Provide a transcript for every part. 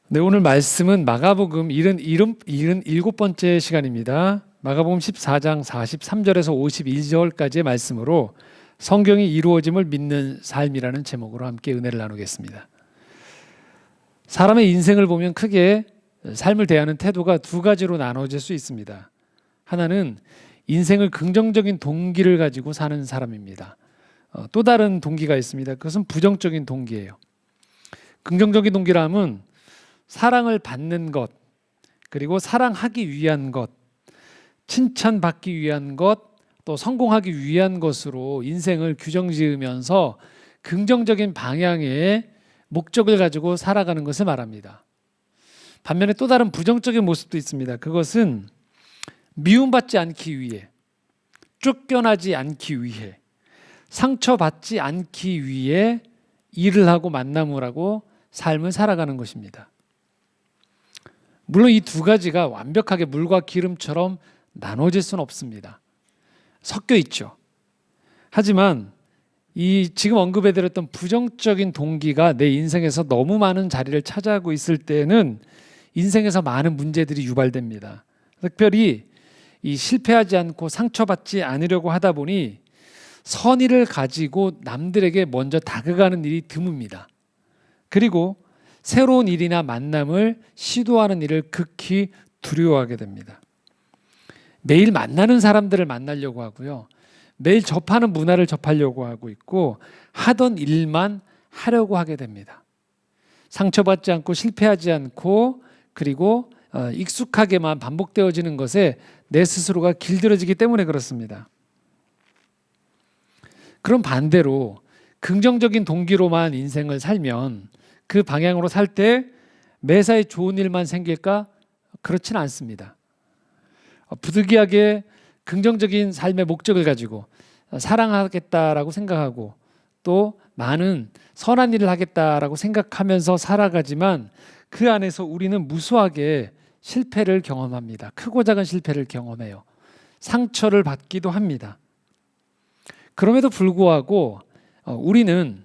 네, 오늘 말씀은 마가복음 77번째 시간입니다. 마가복음 14장 43절에서 51절까지의 말씀으로 성경이 이루어짐을 믿는 삶이라는 제목으로 함께 은혜를 나누겠습니다. 사람의 인생을 보면 크게 삶을 대하는 태도가 두 가지로 나눠질 수 있습니다. 하나는 인생을 긍정적인 동기를 가지고 사는 사람입니다. 또 다른 동기가 있습니다. 그것은 부정적인 동기예요. 긍정적인 동기라면 사랑을 받는 것, 그리고 사랑하기 위한 것, 칭찬받기 위한 것, 또 성공하기 위한 것으로 인생을 규정지으면서 긍정적인 방향의 목적을 가지고 살아가는 것을 말합니다. 반면에 또 다른 부정적인 모습도 있습니다. 그것은 미움받지 않기 위해, 쫓겨나지 않기 위해, 상처받지 않기 위해 일을 하고 만남을 하고 삶을 살아가는 것입니다. 물론 이 두 가지가 완벽하게 물과 기름처럼 나눠질 수는 없습니다. 섞여 있죠. 하지만 이 지금 언급해드렸던 부정적인 동기가 내 인생에서 너무 많은 자리를 차지하고 있을 때는 인생에서 많은 문제들이 유발됩니다. 특별히 이 실패하지 않고 상처받지 않으려고 하다 보니 선의를 가지고 남들에게 먼저 다가가는 일이 드뭅니다. 그리고 새로운 일이나 만남을 시도하는 일을 극히 두려워하게 됩니다. 매일 만나는 사람들을 만나려고 하고요. 매일 접하는 문화를 접하려고 하고 있고 하던 일만 하려고 하게 됩니다. 상처받지 않고 실패하지 않고 그리고 익숙하게만 반복되어지는 것에 내 스스로가 길들여지기 때문에 그렇습니다. 그럼 반대로 긍정적인 동기로만 인생을 살면 그 방향으로 살 때 매사에 좋은 일만 생길까? 그렇지는 않습니다. 부득이하게 긍정적인 삶의 목적을 가지고 사랑하겠다라고 생각하고 또 많은 선한 일을 하겠다라고 생각하면서 살아가지만 그 안에서 우리는 무수하게 실패를 경험합니다. 크고 작은 실패를 경험해요. 상처를 받기도 합니다. 그럼에도 불구하고 우리는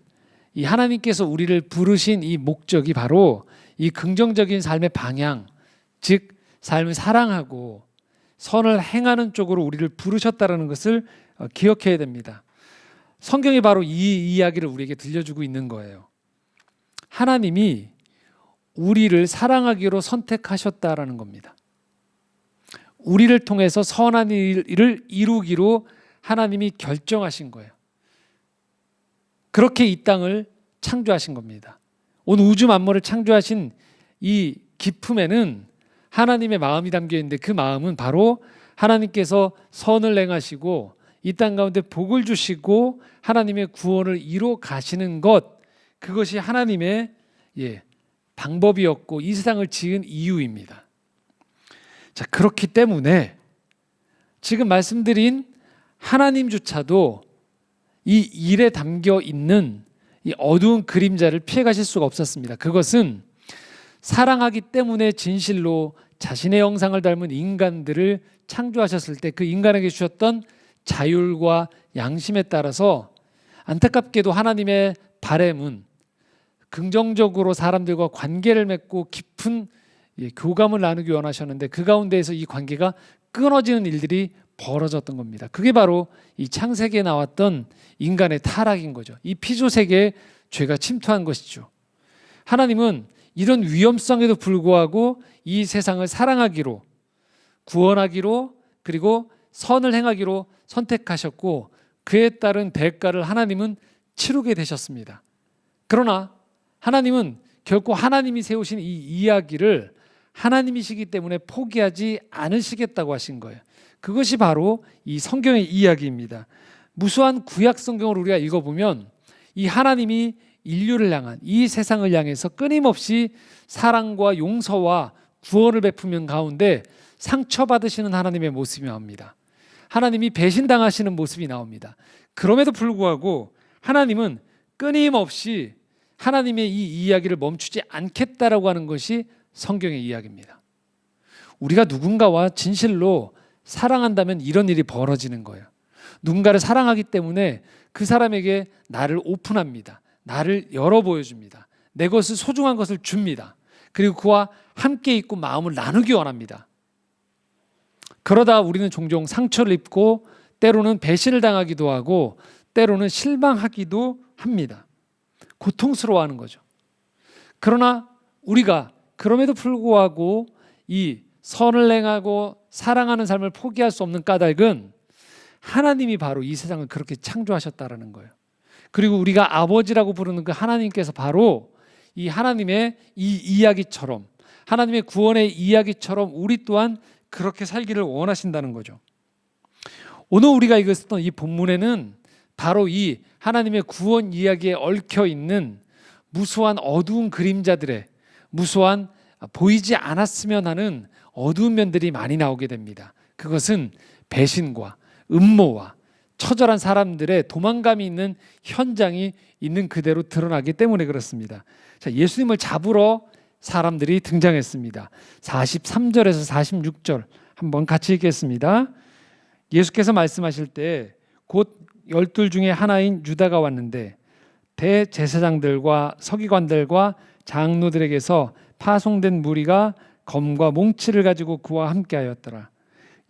이 하나님께서 우리를 부르신 이 목적이 바로 이 긍정적인 삶의 방향, 즉 삶을 사랑하고 선을 행하는 쪽으로 우리를 부르셨다는 것을 기억해야 됩니다. 성경이 바로 이 이야기를 우리에게 들려주고 있는 거예요. 하나님이 우리를 사랑하기로 선택하셨다라는 겁니다. 우리를 통해서 선한 일을 이루기로 하나님이 결정하신 거예요. 그렇게 이 땅을 창조하신 겁니다. 온 우주 만물을 창조하신 이 기품에는 하나님의 마음이 담겨 있는데 그 마음은 바로 하나님께서 선을 행하시고 이 땅 가운데 복을 주시고 하나님의 구원을 이루어 가시는 것, 그것이 하나님의 방법이었고 이 세상을 지은 이유입니다. 자, 그렇기 때문에 지금 말씀드린 하나님조차도 이 일에 담겨 있는 이 어두운 그림자를 피해 가실 수가 없었습니다. 그것은 사랑하기 때문에 진실로 자신의 형상을 닮은 인간들을 창조하셨을 때 그 인간에게 주셨던 자율과 양심에 따라서 안타깝게도 하나님의 바램은 긍정적으로 사람들과 관계를 맺고 깊은 교감을 나누기 원하셨는데 그 가운데에서 이 관계가 끊어지는 일들이 벌어졌던 겁니다. 그게 바로 이 창세기에 나왔던 인간의 타락인 거죠. 이 피조세계에 죄가 침투한 것이죠. 하나님은 이런 위험성에도 불구하고 이 세상을 사랑하기로, 구원하기로, 그리고 선을 행하기로 선택하셨고 그에 따른 대가를 하나님은 치르게 되셨습니다. 그러나 하나님은 결코 하나님이 세우신 이 이야기를 하나님이시기 때문에 포기하지 않으시겠다고 하신 거예요. 그것이 바로 이 성경의 이야기입니다. 무수한 구약 성경을 우리가 읽어보면 이 하나님이 인류를 향한 이 세상을 향해서 끊임없이 사랑과 용서와 구원을 베푸는 가운데 상처받으시는 하나님의 모습이 나옵니다. 하나님이 배신당하시는 모습이 나옵니다. 그럼에도 불구하고 하나님은 끊임없이 하나님의 이 이야기를 멈추지 않겠다라고 하는 것이 성경의 이야기입니다. 우리가 누군가와 진실로 사랑한다면 이런 일이 벌어지는 거예요. 누군가를 사랑하기 때문에 그 사람에게 나를 오픈합니다. 나를 열어 보여줍니다. 내 것을 소중한 것을 줍니다. 그리고 그와 함께 있고 마음을 나누기 원합니다. 그러다 우리는 종종 상처를 입고 때로는 배신을 당하기도 하고 때로는 실망하기도 합니다. 고통스러워하는 거죠. 그러나 우리가 그럼에도 불구하고 이 선을 행하고 사랑하는 삶을 포기할 수 없는 까닭은 하나님이 바로 이 세상을 그렇게 창조하셨다라는 거예요. 그리고 우리가 아버지라고 부르는 그 하나님께서 바로 이 하나님의 이 이야기처럼, 하나님의 구원의 이야기처럼 우리 또한 그렇게 살기를 원하신다는 거죠. 오늘 우리가 읽었던 이 본문에는 바로 이 하나님의 구원 이야기에 얽혀 있는 무수한 어두운 그림자들의, 무수한 보이지 않았으면 하는 어두운 면들이 많이 나오게 됩니다. 그것은 배신과 음모와 처절한 사람들의 도망감이 있는 현장이 있는 그대로 드러나기 때문에 그렇습니다. 자, 예수님을 잡으러 사람들이 등장했습니다. 43절에서 46절 한번 같이 읽겠습니다. 예수께서 말씀하실 때 곧 12 중에 하나인 유다가 왔는데 대제사장들과 서기관들과 장로들에게서 파송된 무리가 검과 몽치를 가지고 그와 함께하였더라.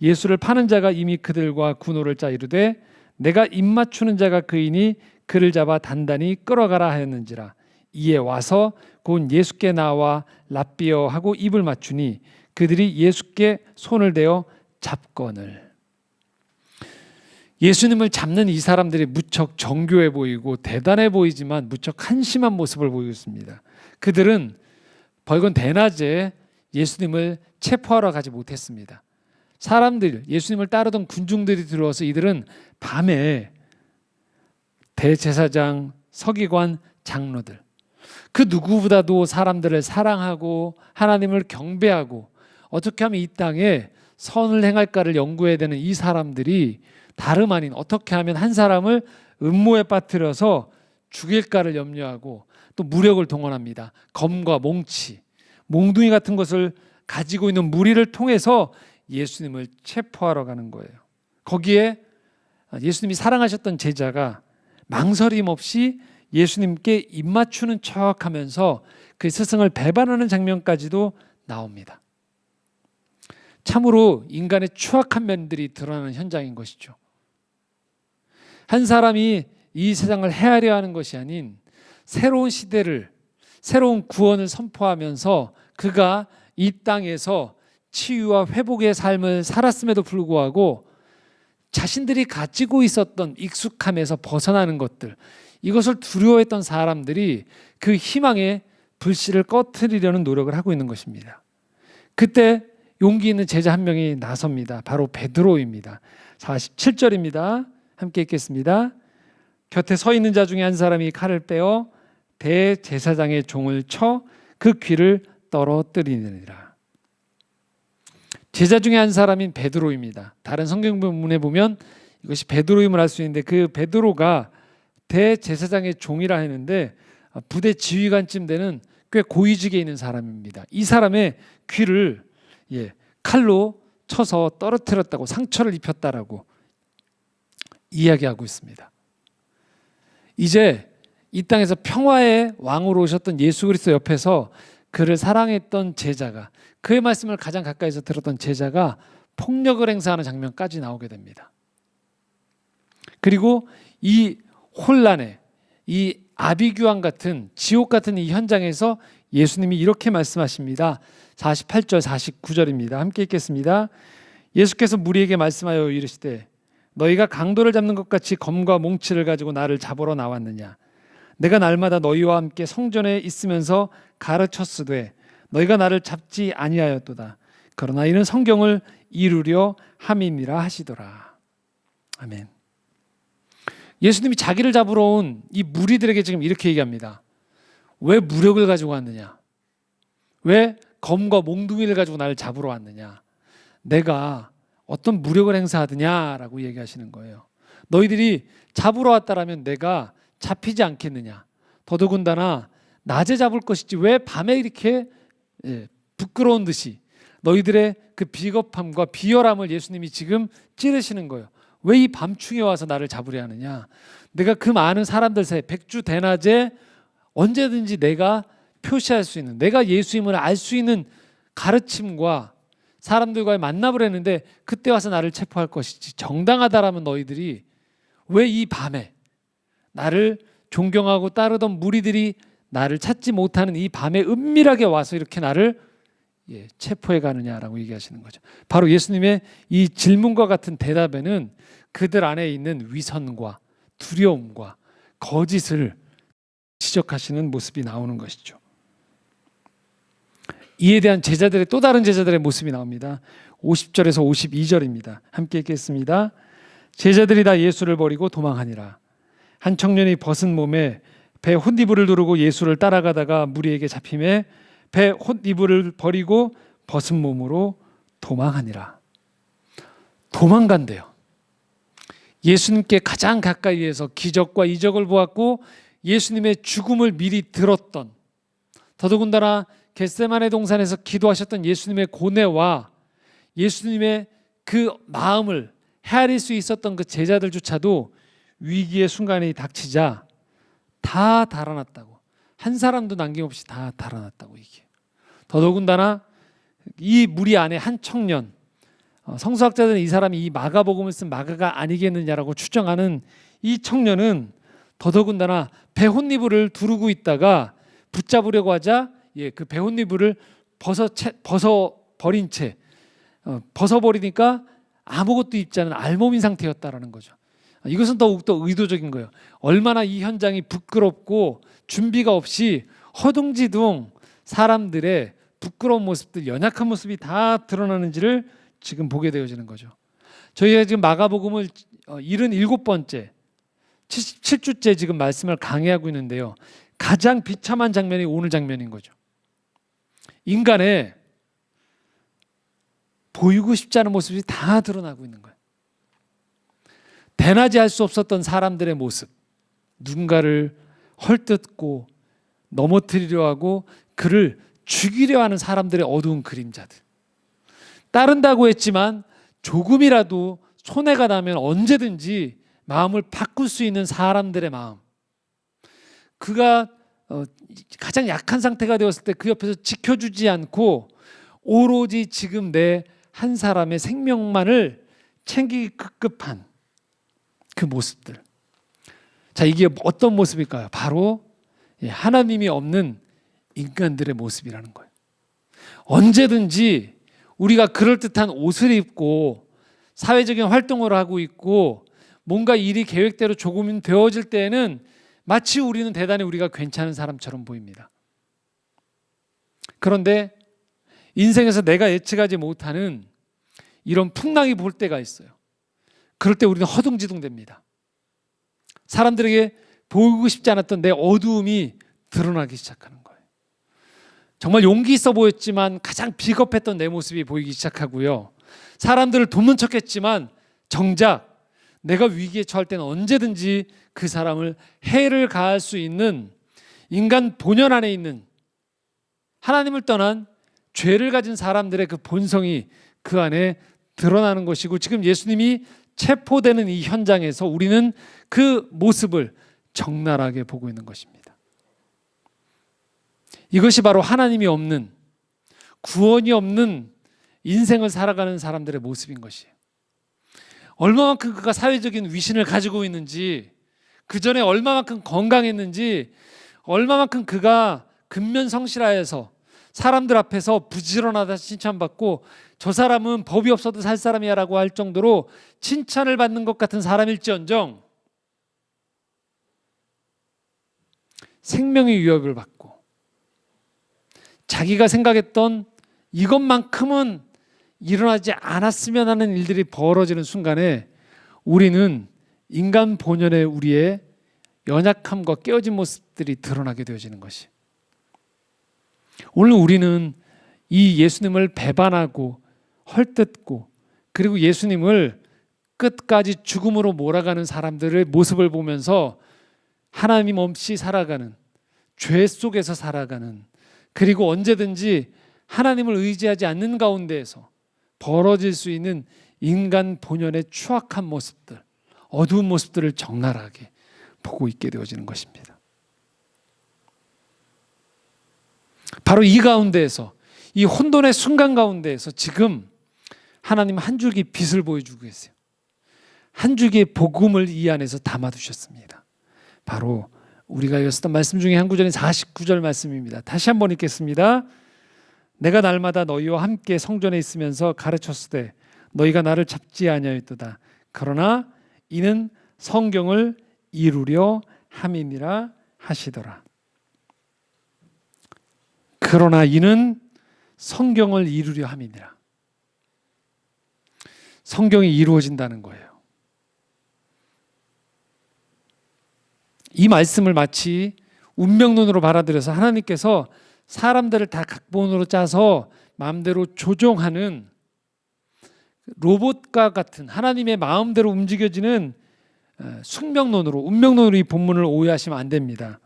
예수를 파는 자가 이미 그들과 군호를 짜 이르되 내가 입맞추는 자가 그이니 그를 잡아 단단히 끌어가라 하였는지라. 이에 와서 곧 예수께 나와 랍비어 하고 입을 맞추니 그들이 예수께 손을 대어 잡거늘. 예수님을 잡는 이 사람들이 무척 정교해 보이고 대단해 보이지만 무척 한심한 모습을 보이고 있습니다. 그들은 벌건 대낮에 예수님을 체포하러 가지 못했습니다. 사람들, 예수님을 따르던 군중들이 들어와서 이들은 밤에 대제사장, 서기관, 장로들, 그 누구보다도 사람들을 사랑하고 하나님을 경배하고 어떻게 하면 이 땅에 선을 행할까를 연구해야 되는 이 사람들이 다름 아닌 어떻게 하면 한 사람을 음모에 빠뜨려서 죽일까를 염려하고 또 무력을 동원합니다. 검과 몽치, 몽둥이 같은 것을 가지고 있는 무리를 통해서 예수님을 체포하러 가는 거예요. 거기에 예수님이 사랑하셨던 제자가 망설임 없이 예수님께 입맞추는 척하면서 그 스승을 배반하는 장면까지도 나옵니다. 참으로 인간의 추악한 면들이 드러나는 현장인 것이죠. 한 사람이 이 세상을 헤아려 하는 것이 아닌 새로운 시대를, 새로운 구원을 선포하면서 그가 이 땅에서 치유와 회복의 삶을 살았음에도 불구하고 자신들이 가지고 있었던 익숙함에서 벗어나는 것들, 이것을 두려워했던 사람들이 그 희망의 불씨를 꺼트리려는 노력을 하고 있는 것입니다. 그때 용기 있는 제자 한 명이 나섭니다. 바로 베드로입니다. 47절입니다. 함께 읽겠습니다. 곁에 서 있는 자 중에 한 사람이 칼을 빼어 대제사장의 종을 쳐 그 귀를 떨어뜨리느니라. 제자 중에 한 사람인 베드로입니다. 다른 성경 본문에 보면 이것이 베드로임을 알 수 있는데 그 베드로가 대제사장의 종이라 했는데 부대 지휘관쯤 되는 꽤 고위직에 있는 사람입니다. 이 사람의 귀를 칼로 쳐서 떨어뜨렸다고, 상처를 입혔다라고 이야기하고 있습니다. 이제 이 땅에서 평화의 왕으로 오셨던 예수 그리스도 옆에서 그를 사랑했던 제자가, 그의 말씀을 가장 가까이서 들었던 제자가 폭력을 행사하는 장면까지 나오게 됩니다. 그리고 이 혼란에, 이 아비규환 같은 지옥 같은 이 현장에서 예수님이 이렇게 말씀하십니다. 48절 49절입니다. 함께 읽겠습니다. 예수께서 무리에게 말씀하여 이르시되 너희가 강도를 잡는 것 같이 검과 몽치를 가지고 나를 잡으러 나왔느냐. 내가 날마다 너희와 함께 성전에 있으면서 가르쳤으되 너희가 나를 잡지 아니하였도다. 그러나 이는 성경을 이루려 함이니라 하시더라. 아멘. 예수님이 자기를 잡으러 온 이 무리들에게 지금 이렇게 얘기합니다. 왜 무력을 가지고 왔느냐? 왜 검과 몽둥이를 가지고 나를 잡으러 왔느냐? 내가 어떤 무력을 행사하느냐라고 얘기하시는 거예요. 너희들이 잡으러 왔다라면 내가 잡히지 않겠느냐? 더더군다나 낮에 잡을 것이지 왜 밤에 이렇게 부끄러운 듯이 너희들의 그 비겁함과 비열함을 예수님이 지금 찌르시는 거예요. 왜 이 밤중에 와서 나를 잡으려 하느냐? 내가 그 많은 사람들 사이에 백주 대낮에 언제든지 내가 표시할 수 있는, 내가 예수임을 알 수 있는 가르침과 사람들과의 만남을 했는데 그때 와서 나를 체포할 것이지, 정당하다라면 너희들이 왜 이 밤에 나를 존경하고 따르던 무리들이 나를 찾지 못하는 이 밤에 은밀하게 와서 이렇게 나를 체포해 가느냐라고 얘기하시는 거죠. 바로 예수님의 이 질문과 같은 대답에는 그들 안에 있는 위선과 두려움과 거짓을 지적하시는 모습이 나오는 것이죠. 이에 대한 제자들의, 또 다른 제자들의 모습이 나옵니다. 50절에서 52절입니다. 함께 읽겠습니다. 제자들이 다 예수를 버리고 도망하니라. 한 청년이 벗은 몸에 배 홑이불을 두르고 예수를 따라가다가 무리에게 잡힘에 배 홑이불을 버리고 벗은 몸으로 도망하니라. 도망간대요. 예수님께 가장 가까이에서 기적과 이적을 보았고 예수님의 죽음을 미리 들었던, 더더군다나 겟세마네 동산에서 기도하셨던 예수님의 고뇌와 예수님의 그 마음을 헤아릴 수 있었던 그 제자들조차도 위기의 순간이 닥치자 다 달아났다고, 한 사람도 남김없이 다 달아났다고 얘기해요. 더더군다나 이 무리 안에 한 청년, 성서학자들은 이 사람이 이 마가복음을 쓴 마가가 아니겠느냐라고 추정하는 이 청년은 더더군다나 배 홑이불을 두르고 있다가 붙잡으려고 하자 그 배 홑이불을 벗어버린 채, 벗어버리니까 아무것도 입지 않은 알몸인 상태였다라는 거죠. 이것은 더욱더 의도적인 거예요. 얼마나 이 현장이 부끄럽고 준비가 없이 허둥지둥 사람들의 부끄러운 모습들, 연약한 모습이 다 드러나는지를 지금 보게 되어지는 거죠. 저희가 지금 마가복음을 77번째 77주째 지금 말씀을 강해하고 있는데요. 가장 비참한 장면이 오늘 장면인 거죠. 인간의 보이고 싶지 않은 모습이 다 드러나고 있는 거예요. 대낮에 할 수 없었던 사람들의 모습, 누군가를 헐뜯고 넘어뜨리려 하고 그를 죽이려 하는 사람들의 어두운 그림자들, 따른다고 했지만 조금이라도 손해가 나면 언제든지 마음을 바꿀 수 있는 사람들의 마음, 그가 가장 약한 상태가 되었을 때 그 옆에서 지켜주지 않고 오로지 지금 내 한 사람의 생명만을 챙기기 급급한 그 모습들. 자, 이게 어떤 모습일까요? 바로 하나님이 없는 인간들의 모습이라는 거예요. 언제든지 우리가 그럴듯한 옷을 입고 사회적인 활동을 하고 있고 뭔가 일이 계획대로 조금은 되어질 때에는 마치 우리는 대단히 우리가 괜찮은 사람처럼 보입니다. 그런데 인생에서 내가 예측하지 못하는 이런 풍랑이 볼 때가 있어요. 그럴 때 우리는 허둥지둥 됩니다. 사람들에게 보이고 싶지 않았던 내 어두움이 드러나기 시작하는 거예요. 정말 용기 있어 보였지만 가장 비겁했던 내 모습이 보이기 시작하고요. 사람들을 돕는 척했지만 정작 내가 위기에 처할 때는 언제든지 그 사람을 해를 가할 수 있는 인간 본연 안에 있는 하나님을 떠난 죄를 가진 사람들의 그 본성이 그 안에 드러나는 것이고, 지금 예수님이 체포되는 이 현장에서 우리는 그 모습을 적나라하게 보고 있는 것입니다. 이것이 바로 하나님이 없는, 구원이 없는 인생을 살아가는 사람들의 모습인 것이에요. 얼마만큼 그가 사회적인 위신을 가지고 있는지, 그 전에 얼마만큼 건강했는지, 얼마만큼 그가 근면성실하여서 사람들 앞에서 부지런하다 칭찬받고 저 사람은 법이 없어도 살 사람이야 라고 할 정도로 칭찬을 받는 것 같은 사람일지언정 생명의 위협을 받고 자기가 생각했던 이것만큼은 일어나지 않았으면 하는 일들이 벌어지는 순간에 우리는 인간 본연의 우리의 연약함과 깨어진 모습들이 드러나게 되어지는 것이, 오늘 우리는 이 예수님을 배반하고 헐뜯고 그리고 예수님을 끝까지 죽음으로 몰아가는 사람들의 모습을 보면서 하나님 없이 살아가는, 죄 속에서 살아가는, 그리고 언제든지 하나님을 의지하지 않는 가운데에서 벌어질 수 있는 인간 본연의 추악한 모습들, 어두운 모습들을 적나라하게 보고 있게 되어지는 것입니다. 바로 이 가운데에서, 이 혼돈의 순간 가운데에서 지금 하나님 한 줄기 빛을 보여주고 계세요. 한 줄기의 복음을 이 안에서 담아두셨습니다. 바로 우리가 읽었던 말씀 중에 한 구절인 49절 말씀입니다. 다시 한번 읽겠습니다. 내가 날마다 너희와 함께 성전에 있으면서 가르쳤으되 너희가 나를 잡지 아니하였도다. 그러나 이는 성경을 이루려 함이니라 하시더라. 그러나 이는 성경을 이루려 함이니라. 성경이 이루어진다는 거예요. 이 말씀을 마치 운명론으로 받아들여서 하나님께서 사람들을 다 각본으로 짜서 마음대로 조종하는 로봇과 같은 하나님의 마음대로 움직여지는 숙명론으로, 운명론으로 이 본문을 오해하시면 안 됩니다.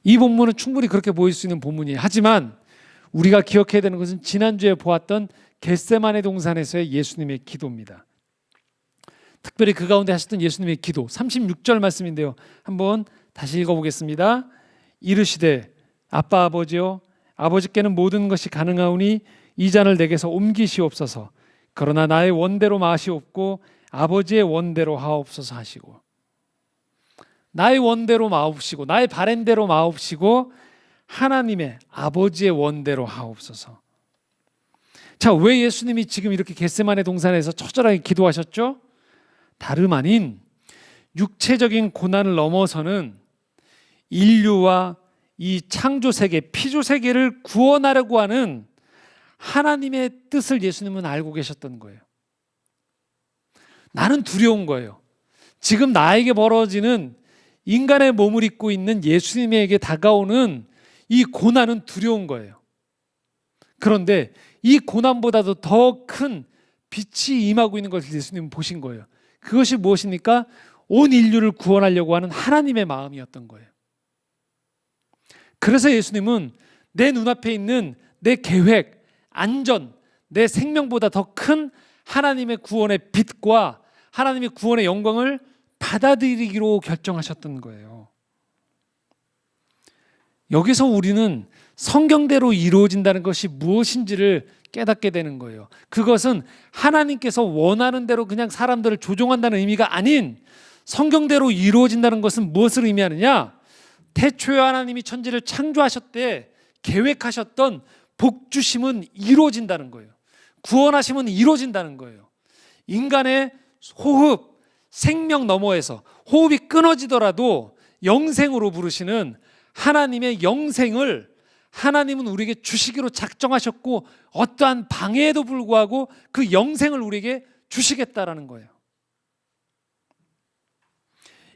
이 본문은 충분히 그렇게 보일 수 있는 본문이에요. 하지만 우리가 기억해야 되는 것은 지난주에 보았던 겟세마네 동산에서의 예수님의 기도입니다. 특별히 그 가운데 하셨던 예수님의 기도 36절 말씀인데요. 한번 다시 읽어보겠습니다. 이르시되 아빠 아버지여, 아버지께는 모든 것이 가능하오니 이 잔을 내게서 옮기시옵소서. 그러나 나의 원대로 마시옵고 아버지의 원대로 하옵소서 하시고, 나의 원대로 마옵시고 나의 바램대로 마옵시고 하나님의 아버지의 원대로 하옵소서. 자, 왜 예수님이 지금 이렇게 겟세마네 동산에서 처절하게 기도하셨죠? 다름 아닌 육체적인 고난을 넘어서는 인류와 이 창조 세계, 피조 세계를 구원하려고 하는 하나님의 뜻을 예수님은 알고 계셨던 거예요. 나는 두려운 거예요. 지금 나에게 벌어지는 인간의 몸을 입고 있는 예수님에게 다가오는 이 고난은 두려운 거예요. 그런데 이 고난보다도 더 큰 빛이 임하고 있는 것을 예수님은 보신 거예요. 그것이 무엇입니까? 온 인류를 구원하려고 하는 하나님의 마음이었던 거예요. 그래서 예수님은 내 눈앞에 있는 내 계획, 안전, 내 생명보다 더 큰 하나님의 구원의 빛과 하나님의 구원의 영광을 받아들이기로 결정하셨던 거예요. 여기서 우리는 성경대로 이루어진다는 것이 무엇인지를 깨닫게 되는 거예요. 그것은 하나님께서 원하는 대로 그냥 사람들을 조종한다는 의미가 아닌, 성경대로 이루어진다는 것은 무엇을 의미하느냐? 태초에 하나님이 천지를 창조하셨대 계획하셨던 복주심은 이루어진다는 거예요. 구원하심은 이루어진다는 거예요. 인간의 호흡, 생명 너머에서 호흡이 끊어지더라도 영생으로 부르시는 하나님의 영생을 하나님은 우리에게 주시기로 작정하셨고, 어떠한 방해에도 불구하고 그 영생을 우리에게 주시겠다라는 거예요.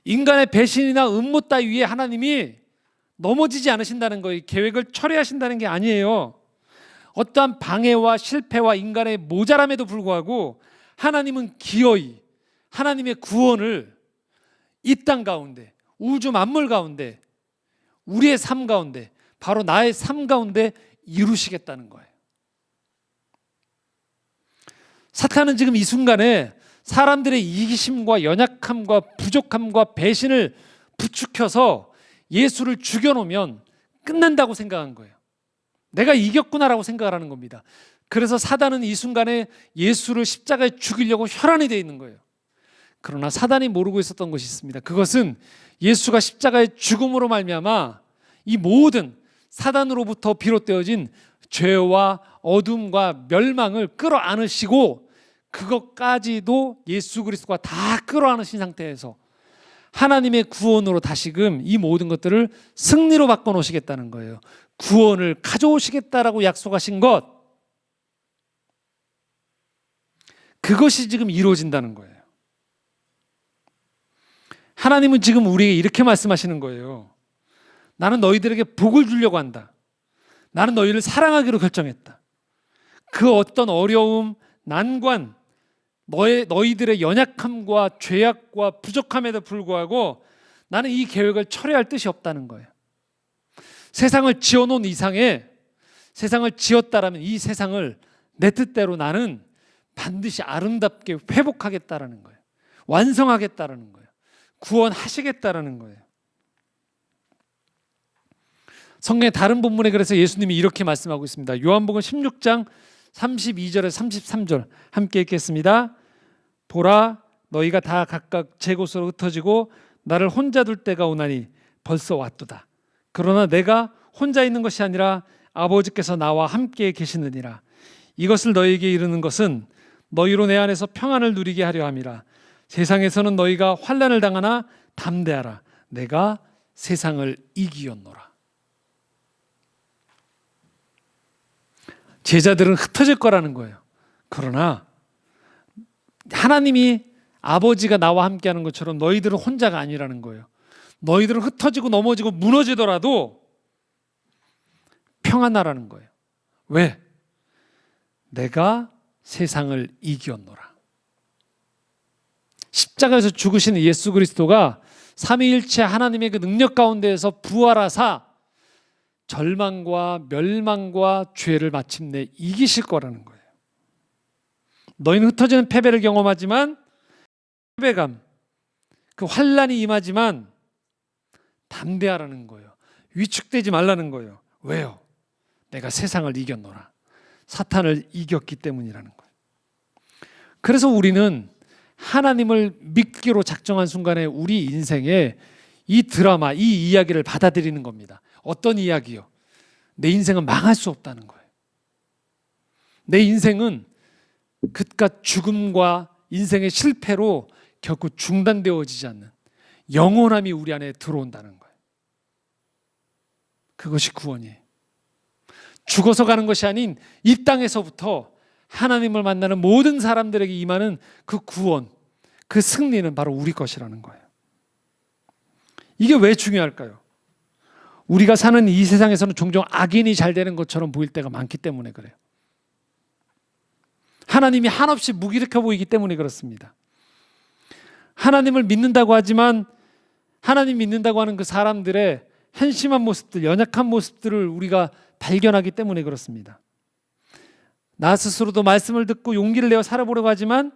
인간의 배신이나 음모 따위에 하나님이 넘어지지 않으신다는 거예요. 계획을 철회하신다는 게 아니에요. 어떠한 방해와 실패와 인간의 모자람에도 불구하고 하나님은 기어이 하나님의 구원을 이 땅 가운데, 우주 만물 가운데, 우리의 삶 가운데, 바로 나의 삶 가운데 이루시겠다는 거예요. 사탄은 지금 이 순간에 사람들의 이기심과 연약함과 부족함과 배신을 부추겨서 예수를 죽여놓으면 끝난다고 생각한 거예요. 내가 이겼구나라고 생각을 하는 겁니다. 그래서 사단은 이 순간에 예수를 십자가에 죽이려고 혈안이 되어 있는 거예요. 그러나 사단이 모르고 있었던 것이 있습니다. 그것은 예수가 십자가의 죽음으로 말미암아 이 모든 사단으로부터 비롯되어진 죄와 어둠과 멸망을 끌어안으시고, 그것까지도 예수 그리스도가 다 끌어안으신 상태에서 하나님의 구원으로 다시금 이 모든 것들을 승리로 바꿔놓으시겠다는 거예요. 구원을 가져오시겠다라고 약속하신 것, 그것이 지금 이루어진다는 거예요. 하나님은 지금 우리에게 이렇게 말씀하시는 거예요. 나는 너희들에게 복을 주려고 한다. 나는 너희를 사랑하기로 결정했다. 그 어떤 어려움, 난관, 너희들의 연약함과 죄악과 부족함에도 불구하고 나는 이 계획을 철회할 뜻이 없다는 거예요. 세상을 지어놓은 이상에, 세상을 지었다라면 이 세상을 내 뜻대로 나는 반드시 아름답게 회복하겠다라는 거예요. 완성하겠다라는 거예요. 구원하시겠다라는 거예요. 성경의 다른 본문에 그래서 예수님이 이렇게 말씀하고 있습니다. 요한복음 16장 32절에서 33절 함께 읽겠습니다. 보라, 너희가 다 각각 제 곳으로 흩어지고 나를 혼자 둘 때가 오나니 벌써 왔도다. 그러나 내가 혼자 있는 것이 아니라 아버지께서 나와 함께 계시느니라. 이것을 너희에게 이르는 것은 너희로 내 안에서 평안을 누리게 하려 함이라. 세상에서는 너희가 환난을 당하나 담대하라. 내가 세상을 이기었노라. 제자들은 흩어질 거라는 거예요. 그러나 하나님이 아버지가 나와 함께하는 것처럼 너희들은 혼자가 아니라는 거예요. 너희들은 흩어지고 넘어지고 무너지더라도 평안하라는 거예요. 왜? 내가 세상을 이기었노라. 십자가에서 죽으신 예수 그리스도가 삼위일체 하나님의 그 능력 가운데에서 부활하사 절망과 멸망과 죄를 마침내 이기실 거라는 거예요. 너희는 흩어지는 패배를 경험하지만 패배감, 그 환난이 임하지만 담대하라는 거예요. 위축되지 말라는 거예요. 왜요? 내가 세상을 이겼노라. 사탄을 이겼기 때문이라는 거예요. 그래서 우리는 하나님을 믿기로 작정한 순간에 우리 인생에 이 드라마, 이 이야기를 받아들이는 겁니다. 어떤 이야기요? 내 인생은 망할 수 없다는 거예요. 내 인생은 그깟 죽음과 인생의 실패로 결코 중단되어지지 않는 영원함이 우리 안에 들어온다는 거예요. 그것이 구원이에요. 죽어서 가는 것이 아닌 이 땅에서부터 하나님을 만나는 모든 사람들에게 임하는 그 구원, 그 승리는 바로 우리 것이라는 거예요. 이게 왜 중요할까요? 우리가 사는 이 세상에서는 종종 악인이 잘 되는 것처럼 보일 때가 많기 때문에 그래요. 하나님이 한없이 무기력해 보이기 때문에 그렇습니다. 하나님을 믿는다고 하지만 하나님 믿는다고 하는 그 사람들의 한심한 모습들, 연약한 모습들을 우리가 발견하기 때문에 그렇습니다. 나 스스로도 말씀을 듣고 용기를 내어 살아보려고 하지만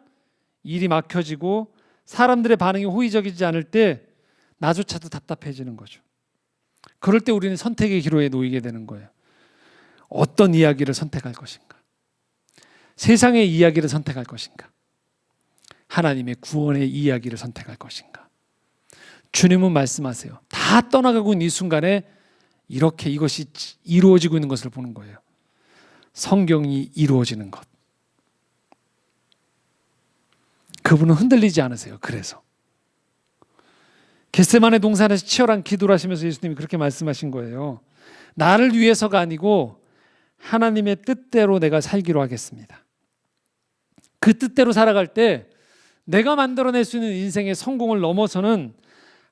일이 막혀지고 사람들의 반응이 호의적이지 않을 때 나조차도 답답해지는 거죠. 그럴 때 우리는 선택의 기로에 놓이게 되는 거예요. 어떤 이야기를 선택할 것인가? 세상의 이야기를 선택할 것인가? 하나님의 구원의 이야기를 선택할 것인가? 주님은 말씀하세요. 다 떠나가고 있는 이 순간에 이렇게 이것이 이루어지고 있는 것을 보는 거예요. 성경이 이루어지는 것. 그분은 흔들리지 않으세요. 그래서 겟세마네 동산에서 치열한 기도를 하시면서 예수님이 그렇게 말씀하신 거예요. 나를 위해서가 아니고 하나님의 뜻대로 내가 살기로 하겠습니다. 그 뜻대로 살아갈 때 내가 만들어낼 수 있는 인생의 성공을 넘어서는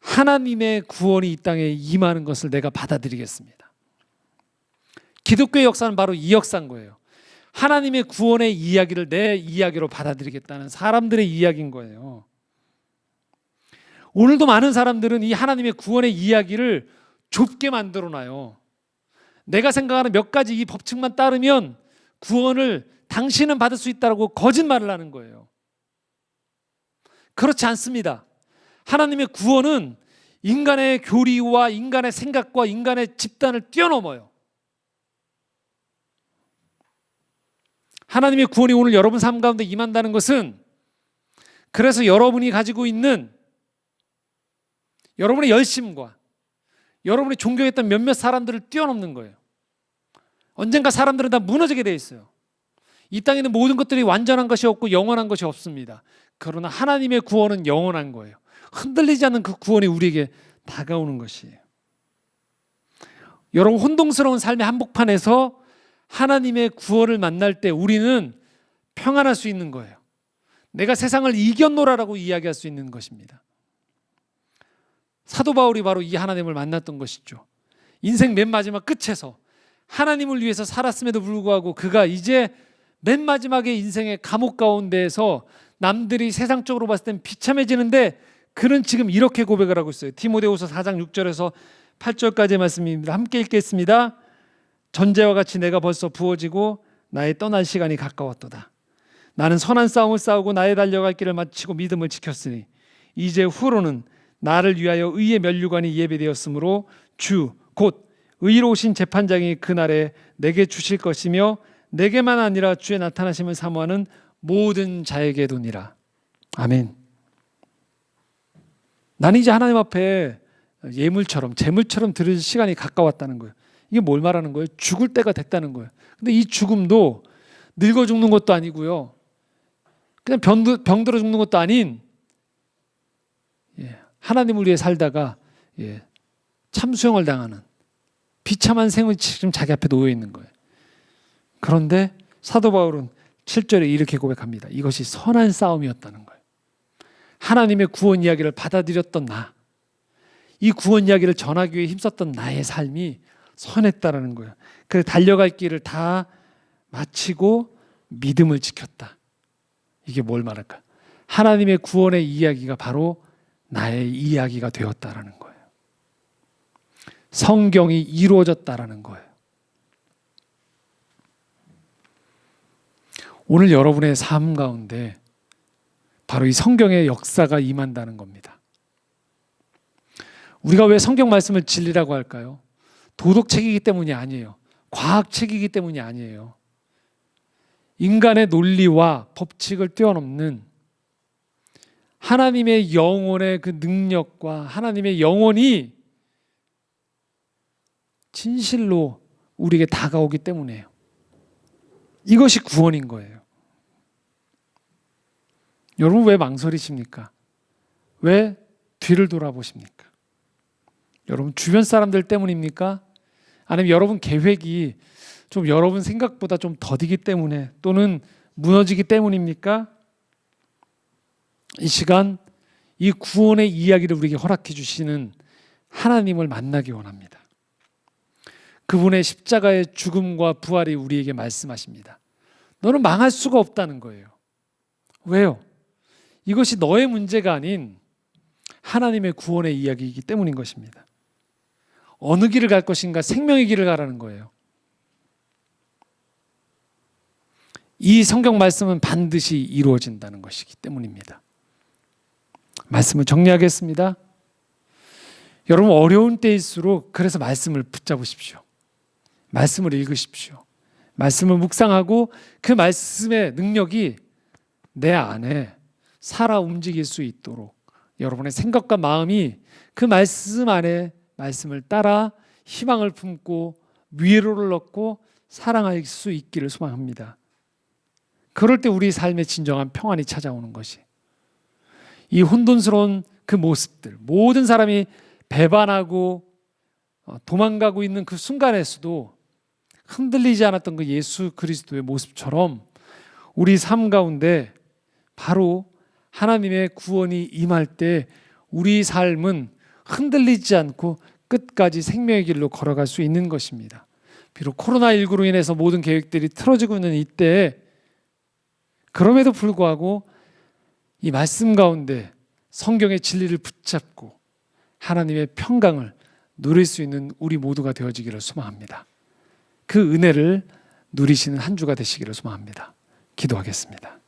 하나님의 구원이 이 땅에 임하는 것을 내가 받아들이겠습니다. 기독교의 역사는 바로 이 역사인 거예요. 하나님의 구원의 이야기를 내 이야기로 받아들이겠다는 사람들의 이야기인 거예요. 오늘도 많은 사람들은 이 하나님의 구원의 이야기를 좁게 만들어놔요. 내가 생각하는 몇 가지 이 법칙만 따르면 구원을 당신은 받을 수 있다고 거짓말을 하는 거예요. 그렇지 않습니다. 하나님의 구원은 인간의 교리와 인간의 생각과 인간의 집단을 뛰어넘어요. 하나님의 구원이 오늘 여러분 삶 가운데 임한다는 것은 그래서 여러분이 가지고 있는 여러분의 열심과 여러분이 존경했던 몇몇 사람들을 뛰어넘는 거예요. 언젠가 사람들은 다 무너지게 돼 있어요. 이 땅에 있는 모든 것들이 완전한 것이 없고 영원한 것이 없습니다. 그러나 하나님의 구원은 영원한 거예요. 흔들리지 않는 그 구원이 우리에게 다가오는 것이에요. 여러분, 혼동스러운 삶의 한복판에서 하나님의 구원을 만날 때 우리는 평안할 수 있는 거예요. 내가 세상을 이겼노라라고 이야기할 수 있는 것입니다. 사도 바울이 바로 이 하나님을 만났던 것이죠. 인생 맨 마지막 끝에서 하나님을 위해서 살았음에도 불구하고 그가 이제 맨 마지막에 인생의 감옥 가운데에서 남들이 세상적으로 봤을 땐 비참해지는데 그는 지금 이렇게 고백을 하고 있어요. 디모데후서 4장 6절에서 8절까지의 말씀입니다. 함께 읽겠습니다. 전제와 같이 내가 벌써 부어지고 나의 떠날 시간이 가까웠도다. 나는 선한 싸움을 싸우고 나의 달려갈 길을 마치고 믿음을 지켰으니 이제 후로는 나를 위하여 의의 면류관이 예배되었으므로 주 곧 의로우신 재판장이 그날에 내게 주실 것이며 내게만 아니라 주의 나타나심을 사모하는 모든 자에게 도니라. 아멘. 나는 이제 하나님 앞에 예물처럼 재물처럼 드릴 시간이 가까웠다는 거예요. 이게 뭘 말하는 거예요? 죽을 때가 됐다는 거예요. 근데 이 죽음도 늙어 죽는 것도 아니고요, 그냥 병들어 죽는 것도 아닌, 하나님을 위해 살다가 참수형을 당하는 비참한 생을 지금 자기 앞에 놓여 있는 거예요. 그런데 사도 바울은 7절에 이렇게 고백합니다. 이것이 선한 싸움이었다는 거예요. 하나님의 구원 이야기를 받아들였던 나, 이 구원 이야기를 전하기 위해 힘썼던 나의 삶이 선했다라는 거예요. 그래서 달려갈 길을 다 마치고 믿음을 지켰다. 이게 뭘 말할까? 하나님의 구원의 이야기가 바로 나의 이야기가 되었다라는 거예요. 성경이 이루어졌다라는 거예요. 오늘 여러분의 삶 가운데 바로 이 성경의 역사가 임한다는 겁니다. 우리가 왜 성경 말씀을 진리라고 할까요? 도덕책이기 때문이 아니에요. 과학책이기 때문이 아니에요. 인간의 논리와 법칙을 뛰어넘는 하나님의 영혼의 그 능력과 하나님의 영혼이 진실로 우리에게 다가오기 때문이에요. 이것이 구원인 거예요. 여러분 왜 망설이십니까? 왜 뒤를 돌아보십니까? 여러분 주변 사람들 때문입니까? 아니면 여러분 계획이 좀 여러분 생각보다 좀 더디기 때문에 또는 무너지기 때문입니까? 이 시간 이 구원의 이야기를 우리에게 허락해 주시는 하나님을 만나기 원합니다. 그분의 십자가의 죽음과 부활이 우리에게 말씀하십니다. 너는 망할 수가 없다는 거예요. 왜요? 이것이 너의 문제가 아닌 하나님의 구원의 이야기이기 때문인 것입니다. 어느 길을 갈 것인가? 생명의 길을 가라는 거예요. 이 성경 말씀은 반드시 이루어진다는 것이기 때문입니다. 말씀을 정리하겠습니다. 여러분 어려운 때일수록 그래서 말씀을 붙잡으십시오. 말씀을 읽으십시오. 말씀을 묵상하고 그 말씀의 능력이 내 안에 살아 움직일 수 있도록 여러분의 생각과 마음이 그 말씀 안에 말씀을 따라 희망을 품고 위로를 얻고 사랑할 수 있기를 소망합니다. 그럴 때 우리 삶의 진정한 평안이 찾아오는 것이, 이 혼돈스러운 그 모습들, 모든 사람이 배반하고 도망가고 있는 그 순간에서도 흔들리지 않았던 그 예수 그리스도의 모습처럼 우리 삶 가운데 바로 하나님의 구원이 임할 때 우리 삶은 흔들리지 않고 끝까지 생명의 길로 걸어갈 수 있는 것입니다. 비록 코로나19로 인해서 모든 계획들이 틀어지고 있는 이때에 그럼에도 불구하고 이 말씀 가운데 성경의 진리를 붙잡고 하나님의 평강을 누릴 수 있는 우리 모두가 되어지기를 소망합니다. 그 은혜를 누리시는 한 주가 되시기를 소망합니다. 기도하겠습니다.